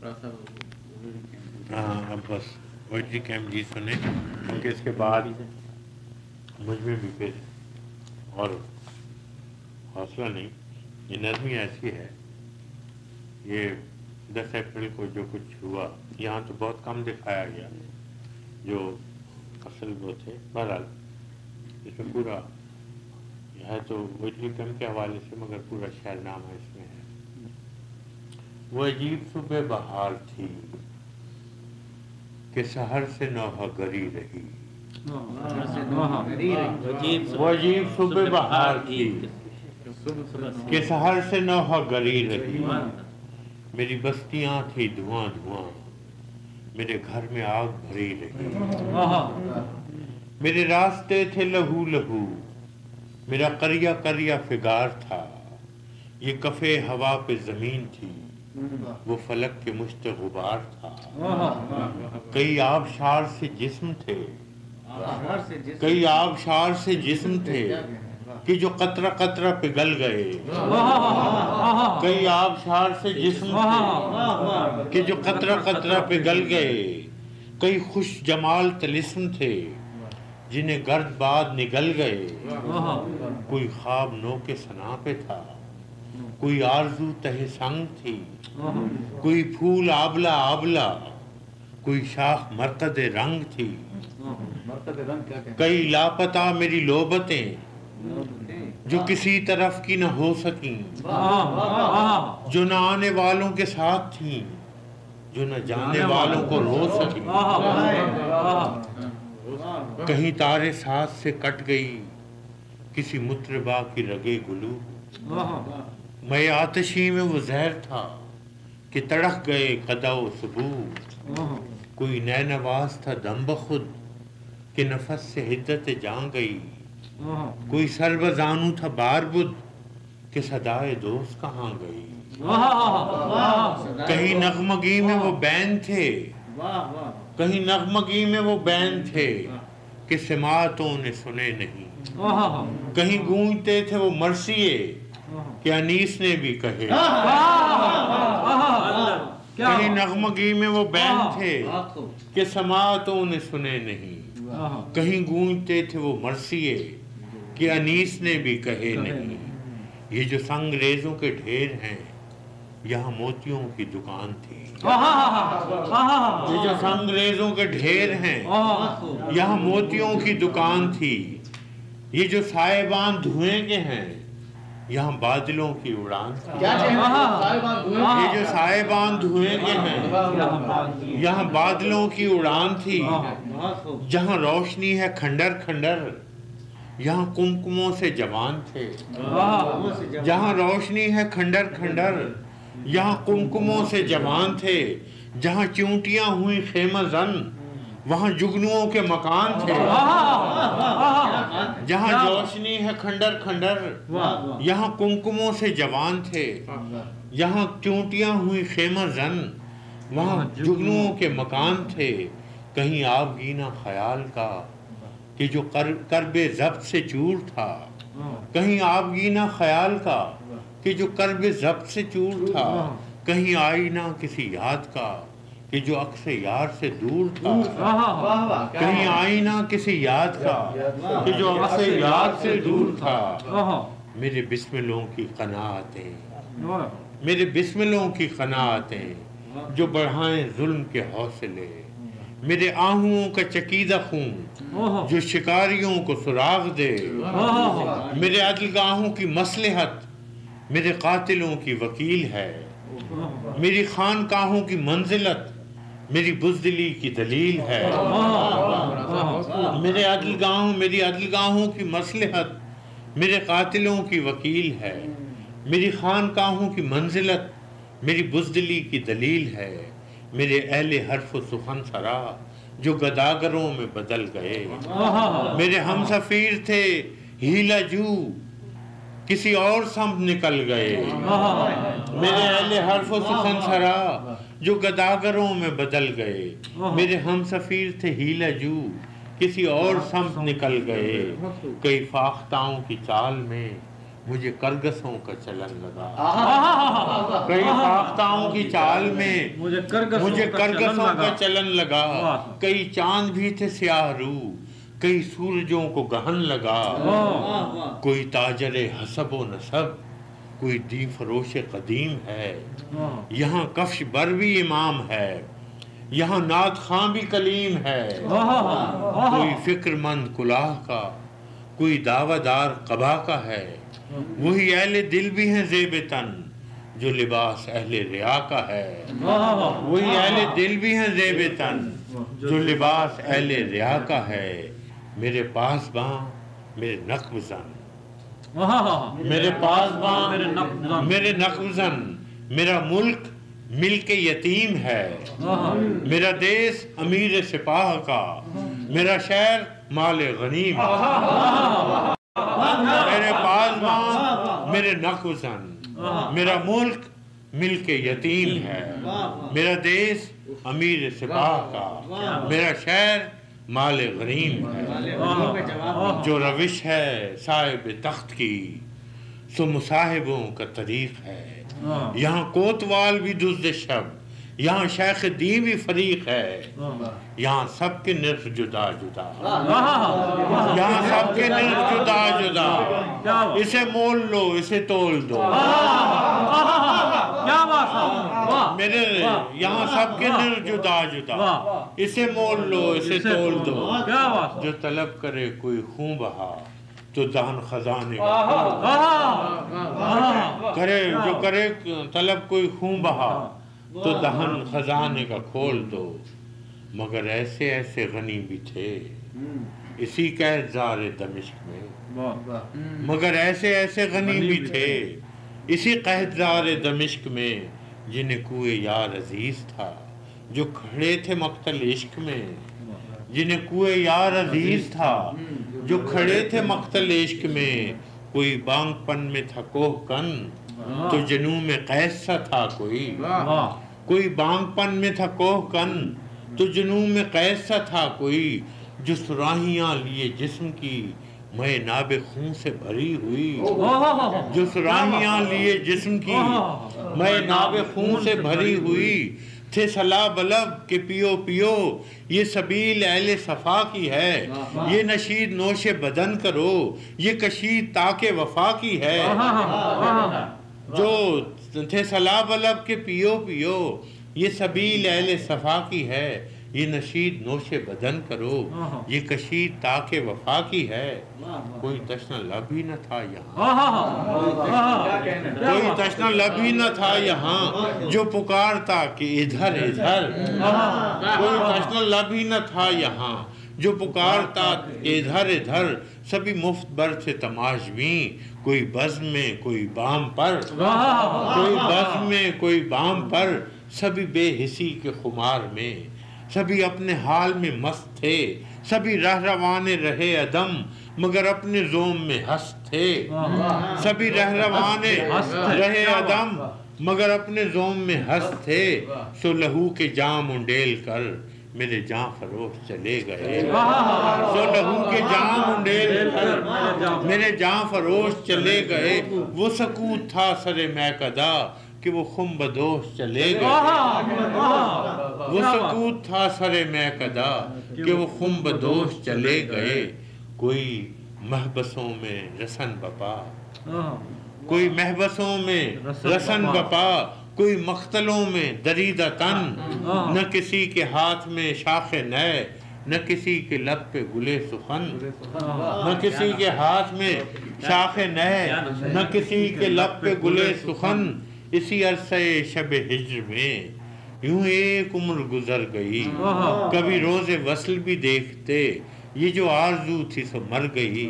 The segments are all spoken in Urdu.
ہاں اب بس پوئٹری کیمپ جی سنیں، کیونکہ اس کے بعد مجھ میں بھی پھر اور حوصلہ نہیں. یہ نظمی ایسی ہے، یہ 10 اپریل کو جو کچھ ہوا یہاں تو بہت کم دکھایا گیا جو اصل وہ تھے. بہرحال اس میں پورا ہے تو پوئٹری کیمپ کے حوالے سے، مگر پورا شعر نامہ اس میں ہے. وہ عجیب صبح بہار تھی کہ سحر سے نوحہ گری رہی. وہ عجیب صبح بہار تھی کہ سحر سے نوحہ گری رہی. میری بستیاں تھی دھواں دھواں، میرے گھر میں آگ بھری رہی. میرے راستے تھے لہو لہو، میرا قریہ قریہ فگار تھا. یہ کفے ہوا پہ زمین تھی، وہ فلک کے مشت غبار تھا. کئی آبشار سے جسم تھے، کئی آبشار سے جسم تھے کہ جو قطرہ قطرہ پگھل گئے. کئی آبشار سے جسم تھے کہ جو قطرہ قطرہ پگھل گئے. کئی خوش جمال طلسم تھے جنہیں گرد باد نگل گئے. کوئی خواب نو کے ثنا پہ تھا، کوئی آرزو تہ سنگ تھی. کوئی پھول آبلہ آبلہ، کوئی شاخ مرقد رنگ تھی. کئی لاپتہ میری لوبتیں جو کسی طرف کی نہ ہو سکیں، جو نہ آنے والوں کے ساتھ تھیں، جو نہ جانے والوں کو رو سکیں. کہیں تارے ساتھ سے کٹ گئی کسی مطربہ کی رگے گلو. میں آتشی میں وہ زہر تھا کہ تڑک گئے قدح و سبو. کوئی نئے نواز تھا دم بخود کہ نفس سے حدت جان گئی. کوئی سربزانو تھا بار بدھ کہ صدائے دوست کہاں گئی. کہیں نغمگی میں وہ بین تھے، کہیں نغمگی میں وہ بین تھے کہ سماعتوں نے سنے نہیں. کہیں گونجتے تھے وہ مرثیے کہ انیس نے بھی کہے. کہیں نغمگی میں وہ بین تھے کہ سماعتوں نے سنے نہیں. کہیں گونجتے تھے وہ مرثیے کہ انیس نے بھی کہے نہیں. یہ جو سنگ ریزوں کے ڈھیر ہیں یہاں موتیوں کی دکان تھی. یہ جو سنگ ریزوں کے ڈھیر ہیں یہاں موتیوں کی دکان تھی. یہ جو سائبان دھوئیں کے ہیں یہاں بادلوں کی اڑان تھی. یہ جو سائبان دھوئیں کے ہیں یہاں بادلوں کی اڑان تھی. جہاں روشنی ہے کھنڈر کھنڈر یہاں کمکموں سے جوان تھے. جہاں روشنی ہے کھنڈر کھنڈر یہاں کمکموں سے جوان تھے. جہاں چونٹیاں ہوئی خیمہ زن وہاں جگنوؤں کے مکان تھے. جہاں روشنی ہے کھنڈر کھنڈر یہاں کمکموں سے جوان تھے. یہاں چونٹیاں ہوئی خیمہ زن وہاں جگنوؤں کے مکان تھے. کہیں آبگینہ خیال کا کہ جو کرب ضبط سے چور تھا. کہیں آبگینہ خیال کا کہ جو کرب ضبط سے چور تھا. کہیں آئینہ کسی یاد کا کہ جو عکس یار سے دور تھا. کہیں آئینہ کسی یاد کا کہ جو عکس یار سے دور تھا. میرے بسملوں کی قناعتیں، میرے بسملوں کی قناعتیں جو بڑھائیں ظلم کے حوصلے. میرے آہوؤں کا چکیدہ خون جو شکاریوں کو سراغ دے. میرے عدلگاہوں کی مصلحت میرے قاتلوں کی وکیل ہے. میری خانقاہوں کی منزلت میری بزدلی کی دلیل ہے. میری عدلگاہوں کی مصلحت میرے قاتلوں کی وکیل ہے. میری خانقاہوں کی منزلت میری بزدلی کی دلیل ہے. میرے اہل حرف و سخن سرا جو گداگروں میں بدل گئے. میرے ہم سفیر تھے ہیلا جو کسی اور سمت نکل گئے. میرے اہل حرف و سخن سرا جو گداگروں میں بدل گئے. میرے ہم سفیر تھے ہیلا جو کسی اور سمت نکل گئے. کئی فاختاؤں کی چال میں مجھے کرگسوں کا چلن لگا، کئی فاختاؤں کی چال میں مجھے کرگسوں کا چلن لگا، کئی چاند بھی تھے سیاہ رو، کئی سورجوں کو گہن لگا، کوئی تاجر حسب و نسب، کوئی دی فروش قدیم ہے، یہاں کفش بر بھی امام ہے، یہاں نعت خاں بھی کلیم ہے، کوئی فکر مند کلاہ کا، کوئی دعویٰ دار قبا کا ہے، وہی اہل دل بھی ہیں زیب تن جو لباس اہل ریا کا ہے، وہی اہل دل بھی ہیں زیب تن جو لباس اہل ریا کا ہے، میرے پاس باں میرے نقب زن، میرے پاس باں میرے نقب زن، میرا ملک ملک یتیم ہے، میرا دیس امیر سپاہ کا، میرا شہر مال غنیم ہے، میرے پاس باں میرے نقب زن، میرا ملک ملک یتیم ہے، میرا دیس امیر سپاہ کا، میرا شہر مال غنیم ہے، جو روش ہے صاحب تخت کی سو مصاحبوں کا طریق ہے، یہاں کوتوال بھی دزد شب، یہاں شیخ دی بھی فریق ہے، یہاں سب کے نرخ جدا جدا، یہاں سب کے نرخ جدا جدا، اسے مول لو اسے تول دو، میرے یہاں سب کے نرخ جدا جدا، اسے مول لو اسے تول دو، جو طلب کرے کوئی خون بہا تو دہن خزانے کرے، جو کرے طلب کوئی خون بہا تو دہن خزانے کا کھول دو، مگر ایسے ایسے غنی بھی تھے اسی قحطزار دمشق میں، مگر ایسے ایسے غنی بھی تھے اسی قحطزار دمشق میں، جنہیں کوئے یار عزیز تھا جو کھڑے تھے مقتل عشق میں، جنہیں کوئے یار عزیز تھا جو کھڑے تھے مقتل عشق میں، کوئی بانگ پن میں تھا کوہ کن تو جنوں میں قیس سا تھا کوئی، کوئی بانگ پن میں تھا کوہ کن تو جنوں میں قیس سا تھا کوئی، جو سراہیاں لیے جسم کی میں ناب خون سے بھری ہوئی، جو سراہیاں لیے جسم کی میں ناب خون سے بھری ہوئی، تھے صلا بلب کہ پیو پیو یہ سبیل اہل صفا کی ہے، یہ نشید نوش بدن کرو یہ کشید تاک وفا کی ہے، جو تھے صلا بلب کہ پیو پیو یہ سبیل اہل صفا کی ہے، یہ نشید نوش بدن کرو یہ کشید تاک وفا کی ہے، کوئی تشنہ لب ہی نہ تھا یہاں، کوئی تشنہ لب ہی نہ تھا یہاں جو پکارتا کہ ادھر ادھر، کوئی تشنہ لب ہی نہ تھا یہاں جو پکارتا کہ ادھر ادھر، سبھی مفت بر تھے تماشبین، کوئی بزم میں کوئی بام پر، کوئی بزم میں کوئی بام پر، سبھی بے حسی کے خمار میں، سبھی اپنے حال میں مست تھے، سبھی رہ روانے رہے عدم مگر اپنے زوم میں ہست تھے، سبھی رہ روانے رہے عدم مگر اپنے زوم میں ہست تھے، سو لہو کے جام انڈیل کر میرے جاں فروش چلے گئے، سو لہو کے جام انڈیل کر میرے جاں فروش چلے گئے، وہ سکوت تھا سر میکدہ کہ وہ خم بدوش چلے گئے، وہ سکوت تھا سر میکدہ کہ وہ خم بدوش چلے گئے، کوئی محبسوں میں رسن بپا، کوئی محبسوں میں رسن بپا، کوئی مختلوں میں دریدہ تن، نہ کسی کے ہاتھ میں شاخ نئے نہ کسی کے لب پہ گلے سخن، نہ کسی کے ہاتھ میں شاخ نئے نہ کسی کے لب پہ گلے سخن، اسی عرصے شب ہجر میں یوں ایک عمر گزر گئی، کبھی روز وصل بھی دیکھتے یہ جو آرزو تھی سو مر گئی،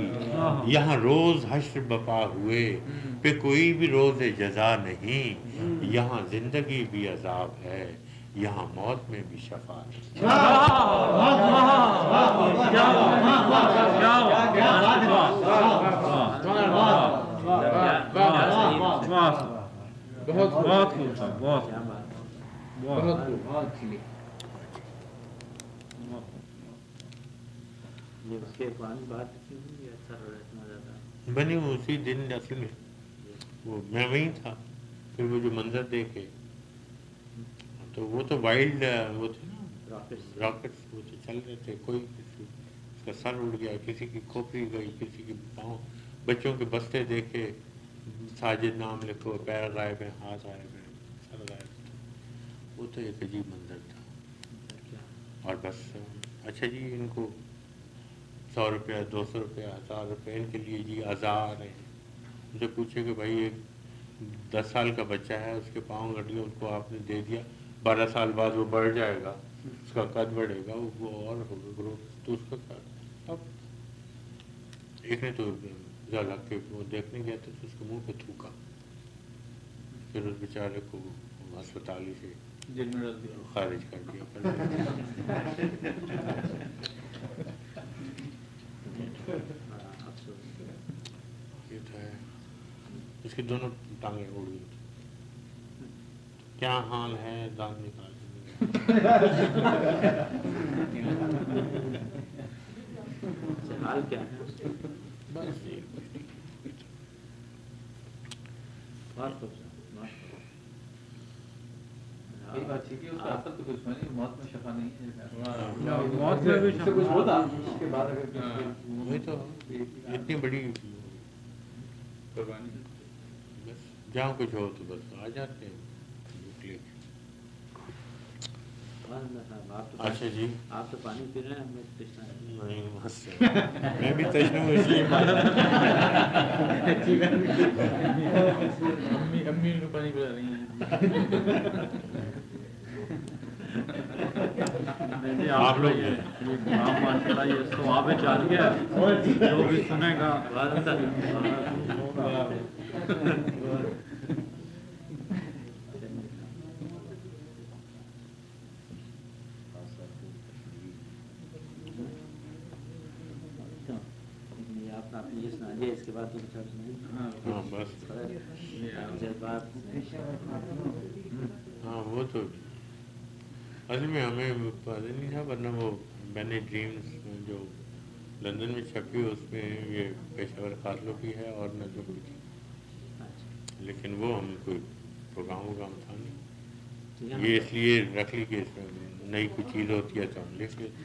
یہاں روز حشر بپا ہوئے پہ کوئی بھی روز جزا نہیں، یہاں زندگی بھی عذاب ہے یہاں موت میں بھی شفا نہیں۔ بہت بہت بہت بنی اسی دن اصل وہ میں وہیں تھا. پھر وہ جو منظر دیکھے تو وہ تو وائلڈ وہ تھے نا راکٹس, وہ تو چل رہے تھے. کوئی اس کا سر اڑ گیا, کسی کی کھوپڑی گئی, کسی کی پاؤں. بچوں کے بستے دیکھے, ساجد نام لکھو, پیر غائب ہیں, ہاتھ غائب ہیں, سر غائب ہے. وہ تو ایک عجیب منظر تھا. اور بس اچھا جی ان کو 100 روپیہ 200 روپیہ 1000 روپے ان کے لیے جی آزار ہیں. ان سے پوچھے کہ بھائی ایک 10 سال کا بچہ ہے, اس کے پاؤں گڑ گئے, اس کو آپ نے دے دیا, 12 سال بعد وہ بڑھ جائے گا, اس کا قد بڑھے گا, وہ اور ہوگا گروتھ, تو اس کا کیا. اب ایک نے تو لگ کے وہ دیکھنے گیا تھا تو اس کے منہ پہ تھوکا. پھر اس بیچارے کو ہسپتال ہی سے خارج کر دیا. یہ تھا اس کی دونوں ٹانگیں اڑ گئی. کیا حال ہے, دان نکال حال کیا ہے بس. وہی تو اتنی بڑی قربانی, بس جہاں کچھ ہو تو بس آ جاتے ہیں. اچھا جی, آپ تو پانی پی رہے ہیں, ہمیں تشنا ہے. نہیں بس میں بھی تشنا ہوں, اس لیے امی نے پانی پلا رہی ہیں. آپ لوگ ماشاء اللہ یہ تو وہاں پہ چل گیا, جو بھی سنے گا. یہ سنا دیا, اس کے بعد تو کچھ ہاں بس ہاں وہ تو اصل میں ہمیں پتہ نہیں تھا, ورنہ وہ میں نے ڈریمز جو لندن میں چھپی اس میں یہ پیشہ ور قاتلوں کی ہے اور نظروں کی تھی, لیکن وہ ہم کوئی پروگرام تھا نہیں. یہ اس لیے رکھ لی کہ اس میں نئی کوئی چیز ہوتی ہے تو ہم لکھ لیتے.